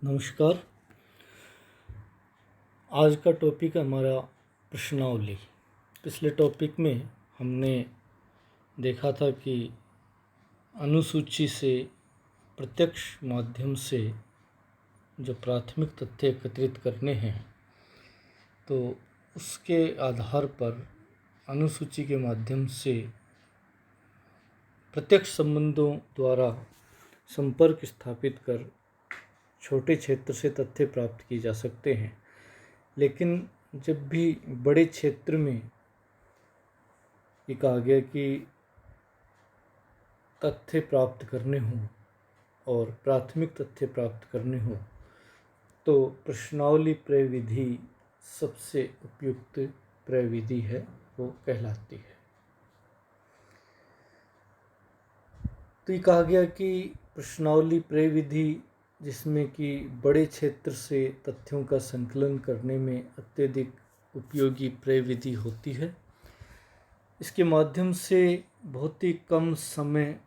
नमस्कार। आज का टॉपिक हमारा प्रश्नावली। पिछले टॉपिक में हमने देखा था कि अनुसूची से प्रत्यक्ष माध्यम से जो प्राथमिक तथ्य एकत्रित करने हैं, तो उसके आधार पर अनुसूची के माध्यम से प्रत्यक्ष संबंधों द्वारा संपर्क स्थापित कर छोटे क्षेत्र से तथ्य प्राप्त किए जा सकते हैं। लेकिन जब भी बड़े क्षेत्र में ये कहा गया कि तथ्य प्राप्त करने हों और प्राथमिक तथ्य प्राप्त करने हों, तो प्रश्नावली प्रविधि सबसे उपयुक्त प्रविधि है, वो कहलाती है। तो ये कहा गया कि प्रश्नावली प्रविधि जिसमें कि बड़े क्षेत्र से तथ्यों का संकलन करने में अत्यधिक उपयोगी प्रविधि होती है। इसके माध्यम से बहुत ही कम समय,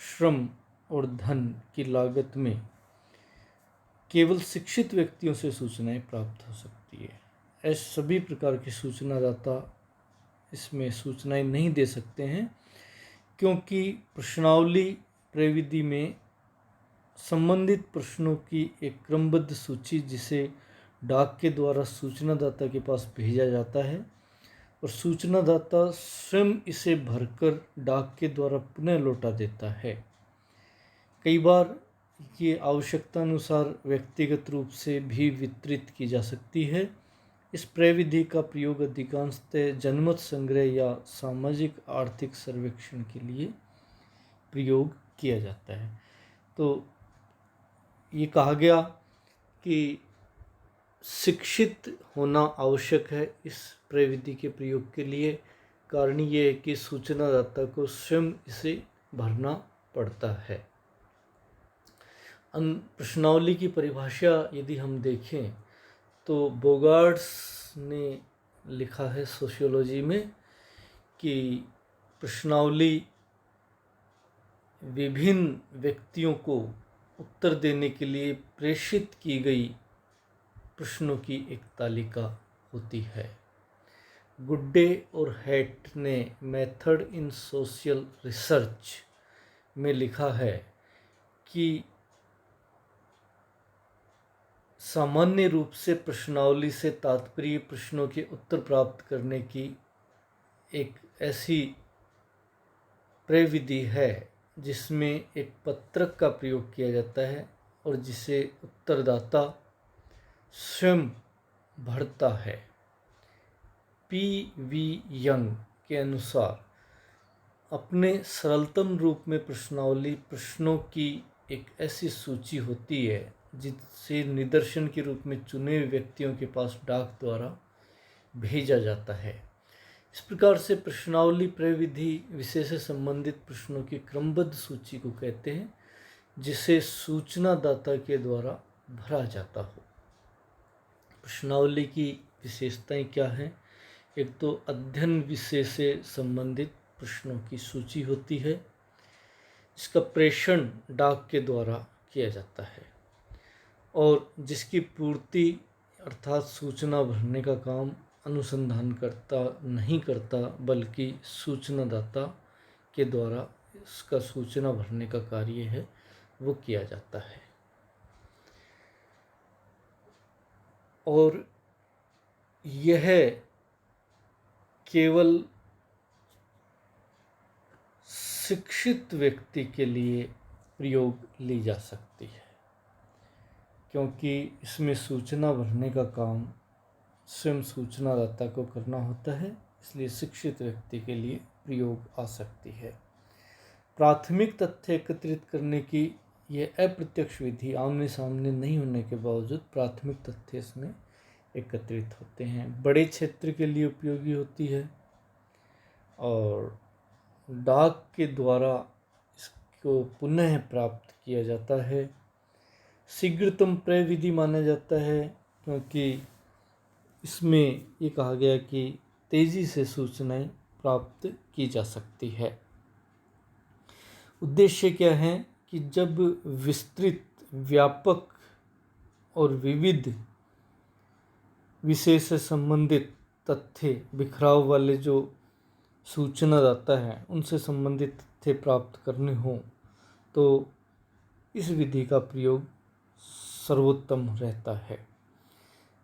श्रम और धन की लागत में केवल शिक्षित व्यक्तियों से सूचनाएं प्राप्त हो सकती है। ऐसे सभी प्रकार के सूचनादाता इसमें सूचनाएं नहीं दे सकते हैं, क्योंकि प्रश्नावली प्रविधि में संबंधित प्रश्नों की एक क्रमबद्ध सूची, जिसे डाक के द्वारा सूचनादाता के पास भेजा जाता है और सूचनादाता स्वयं इसे भरकर डाक के द्वारा पुनः लौटा देता है। कई बार ये आवश्यकता अनुसार व्यक्तिगत रूप से भी वितरित की जा सकती है। इस प्रविधि का प्रयोग अधिकांशतः जनमत संग्रह या सामाजिक आर्थिक सर्वेक्षण के लिए प्रयोग किया जाता है। तो ये कहा गया कि शिक्षित होना आवश्यक है इस प्रविधि के प्रयोग के लिए। कारण ये है कि सूचनादाता को स्वयं इसे भरना पड़ता है। प्रश्नावली की परिभाषा यदि हम देखें तो बोगार्ड्स ने लिखा है सोशियोलॉजी में कि प्रश्नावली विभिन्न व्यक्तियों को उत्तर देने के लिए प्रेषित की गई प्रश्नों की एक तालिका होती है। गुड्डे और हैट ने मेथड इन सोशल रिसर्च में लिखा है कि सामान्य रूप से प्रश्नावली से तात्पर्य प्रश्नों के उत्तर प्राप्त करने की एक ऐसी प्रविधि है जिसमें एक पत्रक का प्रयोग किया जाता है और जिसे उत्तरदाता स्वयं भरता है। पी.वी. यंग के अनुसार अपने सरलतम रूप में प्रश्नावली प्रश्नों की एक ऐसी सूची होती है जिसे निदर्शन के रूप में चुने हुए व्यक्तियों के पास डाक द्वारा भेजा जाता है। इस प्रकार से प्रश्नावली प्रविधि विषय से संबंधित प्रश्नों की क्रमबद्ध सूची को कहते हैं, जिसे सूचनादाता के द्वारा भरा जाता हो। प्रश्नावली की विशेषताएं क्या हैं? एक तो अध्ययन विषय से संबंधित प्रश्नों की सूची होती है। इसका प्रेषण डाक के द्वारा किया जाता है और जिसकी पूर्ति अर्थात सूचना भरने का काम अनुसंधानकर्ता नहीं करता, बल्कि सूचनादाता के द्वारा इसका सूचना भरने का कार्य है वो किया जाता है। और यह केवल शिक्षित व्यक्ति के लिए प्रयोग ली जा सकती है, क्योंकि इसमें सूचना भरने का काम स्वयं सूचनादाता को करना होता है, इसलिए शिक्षित व्यक्ति के लिए प्रयोग आ सकती है। प्राथमिक तथ्य एकत्रित करने की यह अप्रत्यक्ष विधि आमने सामने नहीं होने के बावजूद प्राथमिक तथ्य इसमें एकत्रित होते हैं। बड़े क्षेत्र के लिए उपयोगी होती है और डाक के द्वारा इसको पुनः प्राप्त किया जाता है। शीघ्रतम प्रविधि माना जाता है, क्योंकि इसमें ये कहा गया कि तेज़ी से सूचनाएं प्राप्त की जा सकती है। उद्देश्य क्या है कि जब विस्तृत व्यापक और विविध विषय से संबंधित तथ्य, बिखराव वाले जो सूचनादाता हैं उनसे संबंधित तथ्य प्राप्त करने हों तो इस विधि का प्रयोग सर्वोत्तम रहता है।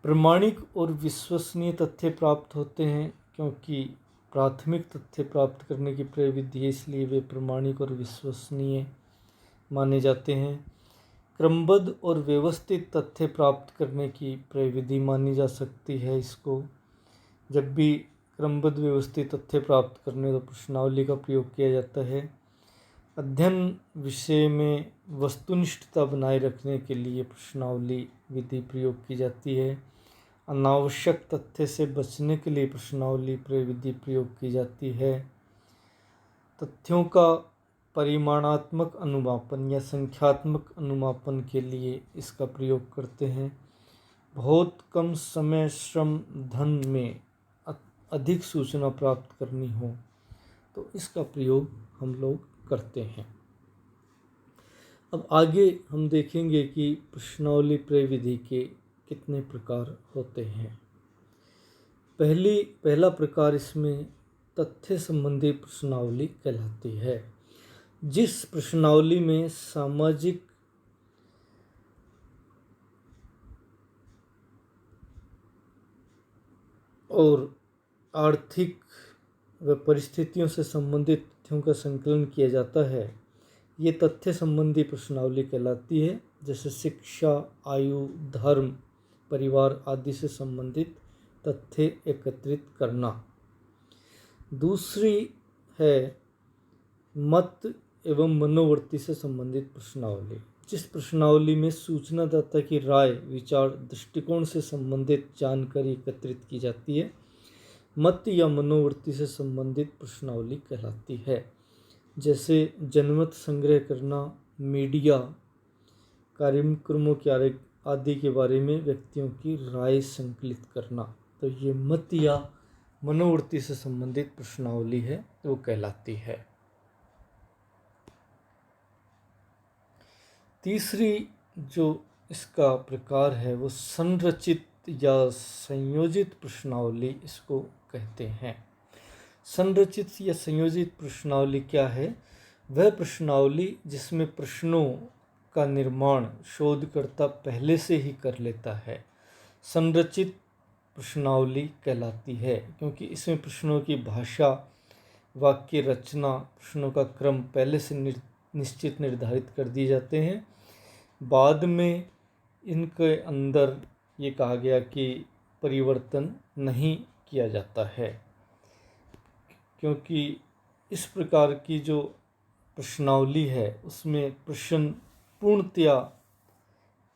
प्रामाणिक और विश्वसनीय तथ्य प्राप्त होते हैं क्योंकि प्राथमिक तथ्य प्राप्त करने की प्रविधि है, इसलिए वे प्रामाणिक और विश्वसनीय माने जाते हैं। क्रमबद्ध और व्यवस्थित तथ्य प्राप्त करने की प्रविधि मानी जा सकती है इसको। जब भी क्रमबद्ध व्यवस्थित तथ्य प्राप्त करने तो प्रश्नावली का प्रयोग किया जाता है। अध्ययन विषय में वस्तुनिष्ठता बनाए रखने के लिए प्रश्नावली विधि प्रयोग की जाती है। अनावश्यक तथ्य से बचने के लिए प्रश्नावली प्रविधि प्रयोग की जाती है। तथ्यों का परिमाणात्मक अनुमापन या संख्यात्मक अनुमापन के लिए इसका प्रयोग करते हैं। बहुत कम समय, श्रम, धन में अधिक सूचना प्राप्त करनी हो तो इसका प्रयोग हम लोग करते हैं। अब आगे हम देखेंगे कि प्रश्नावली प्रविधि के कितने प्रकार होते हैं। पहला प्रकार इसमें तथ्य संबंधी प्रश्नावली कहलाती है। जिस प्रश्नावली में सामाजिक और आर्थिक व परिस्थितियों से संबंधित तथ्यों का संकलन किया जाता है, ये तथ्य संबंधी प्रश्नावली कहलाती है। जैसे शिक्षा, आयु, धर्म, परिवार आदि से संबंधित तथ्य एकत्रित करना। दूसरी है मत एवं मनोवृत्ति से संबंधित प्रश्नावली। जिस प्रश्नावली में सूचनादाता की राय, विचार, दृष्टिकोण से संबंधित जानकारी एकत्रित की जाती है, मत या मनोवृत्ति से संबंधित प्रश्नावली कहलाती है। जैसे जनमत संग्रह करना, मीडिया कार्यक्रमों के आदि के बारे में व्यक्तियों की राय संकलित करना, तो ये मत या मनोवृत्ति से संबंधित प्रश्नावली है वो कहलाती है। तीसरी जो इसका प्रकार है वो संरचित या संयोजित प्रश्नावली इसको कहते हैं। संरचित या संयोजित प्रश्नावली क्या है? वह प्रश्नावली जिसमें प्रश्नों का निर्माण शोधकर्ता पहले से ही कर लेता है, संरचित प्रश्नावली कहलाती है, क्योंकि इसमें प्रश्नों की भाषा, वाक्य रचना, प्रश्नों का क्रम पहले से निश्चित निर्धारित कर दिए जाते हैं। बाद में इनके अंदर ये कहा गया कि परिवर्तन नहीं किया जाता है, क्योंकि इस प्रकार की जो प्रश्नावली है उसमें प्रश्न पूर्णतया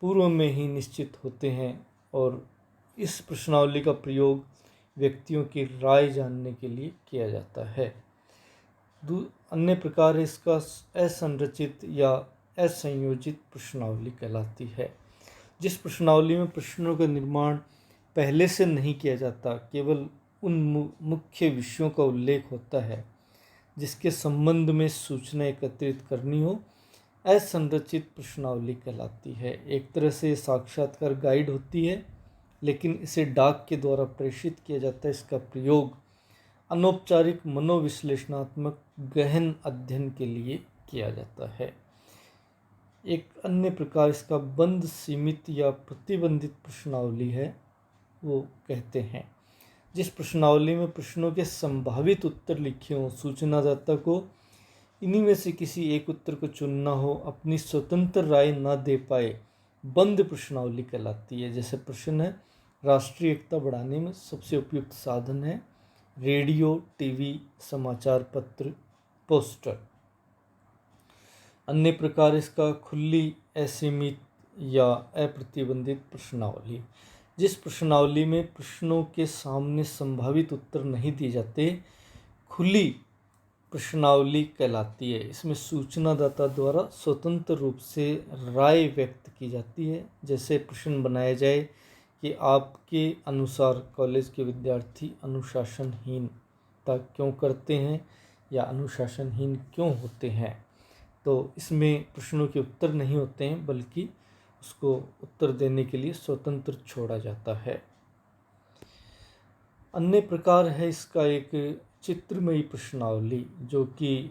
पूर्व में ही निश्चित होते हैं और इस प्रश्नावली का प्रयोग व्यक्तियों की राय जानने के लिए किया जाता है। अन्य प्रकार इसका असंरचित या असंयोजित प्रश्नावली कहलाती है। जिस प्रश्नावली में प्रश्नों का निर्माण पहले से नहीं किया जाता, केवल उन मुख्य विषयों का उल्लेख होता है जिसके संबंध में सूचना एकत्रित करनी हो, असंरचित प्रश्नावली कहलाती है। एक तरह से साक्षात्कार गाइड होती है, लेकिन इसे डाक के द्वारा प्रेषित किया जाता है। इसका प्रयोग अनौपचारिक मनोविश्लेषणात्मक गहन अध्ययन के लिए किया जाता है। एक अन्य प्रकार इसका बंद, सीमित या प्रतिबंधित प्रश्नावली है वो कहते हैं। जिस प्रश्नावली में प्रश्नों के संभावित उत्तर लिखे हों, सूचनादाता को इन्हीं में से किसी एक उत्तर को चुनना हो, अपनी स्वतंत्र राय न दे पाए, बंद प्रश्नावली कहलाती है। जैसे प्रश्न है, राष्ट्रीय एकता बढ़ाने में सबसे उपयुक्त साधन है रेडियो, टीवी, समाचार पत्र, पोस्टर। अन्य प्रकार इसका खुली, असीमित या अप्रतिबंधित प्रश्नावली। जिस प्रश्नावली में प्रश्नों के सामने संभावित उत्तर नहीं दिए जाते, खुली प्रश्नावली कहलाती है। इसमें सूचनादाता द्वारा स्वतंत्र रूप से राय व्यक्त की जाती है। जैसे प्रश्न बनाया जाए कि आपके अनुसार कॉलेज के विद्यार्थी अनुशासनहीनता क्यों करते हैं या अनुशासनहीन क्यों होते हैं, तो इसमें प्रश्नों के उत्तर नहीं होते हैं बल्कि उसको उत्तर देने के लिए स्वतंत्र छोड़ा जाता है। अन्य प्रकार है इसका एक चित्रमयी प्रश्नावली, जो कि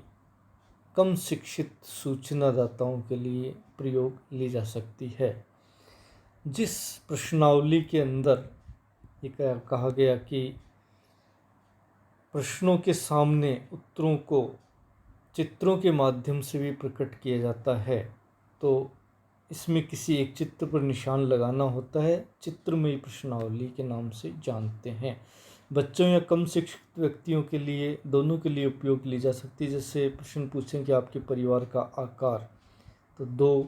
कम शिक्षित सूचनादाताओं के लिए प्रयोग ली जा सकती है। जिस प्रश्नावली के अंदर ये कहा गया कि प्रश्नों के सामने उत्तरों को चित्रों के माध्यम से भी प्रकट किया जाता है, तो इसमें किसी एक चित्र पर निशान लगाना होता है, चित्रमयी प्रश्नावली के नाम से जानते हैं। बच्चों या कम शिक्षित व्यक्तियों के लिए, दोनों के लिए उपयोग ली जा सकती है। जैसे प्रश्न पूछें कि आपके परिवार का आकार, तो 2,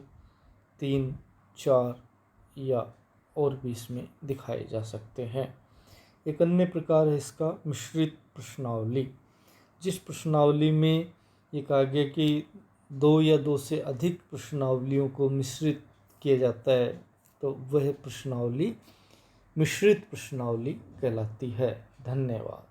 3, 4 या और भी इसमें दिखाए जा सकते हैं। एक अन्य प्रकार है इसका मिश्रित प्रश्नावली। जिस प्रश्नावली में ये कहा गया कि 2 या 2 से अधिक प्रश्नावलियों को मिश्रित किया जाता है, तो वह प्रश्नावली मिश्रित प्रश्नावली कहलाती है। धन्यवाद।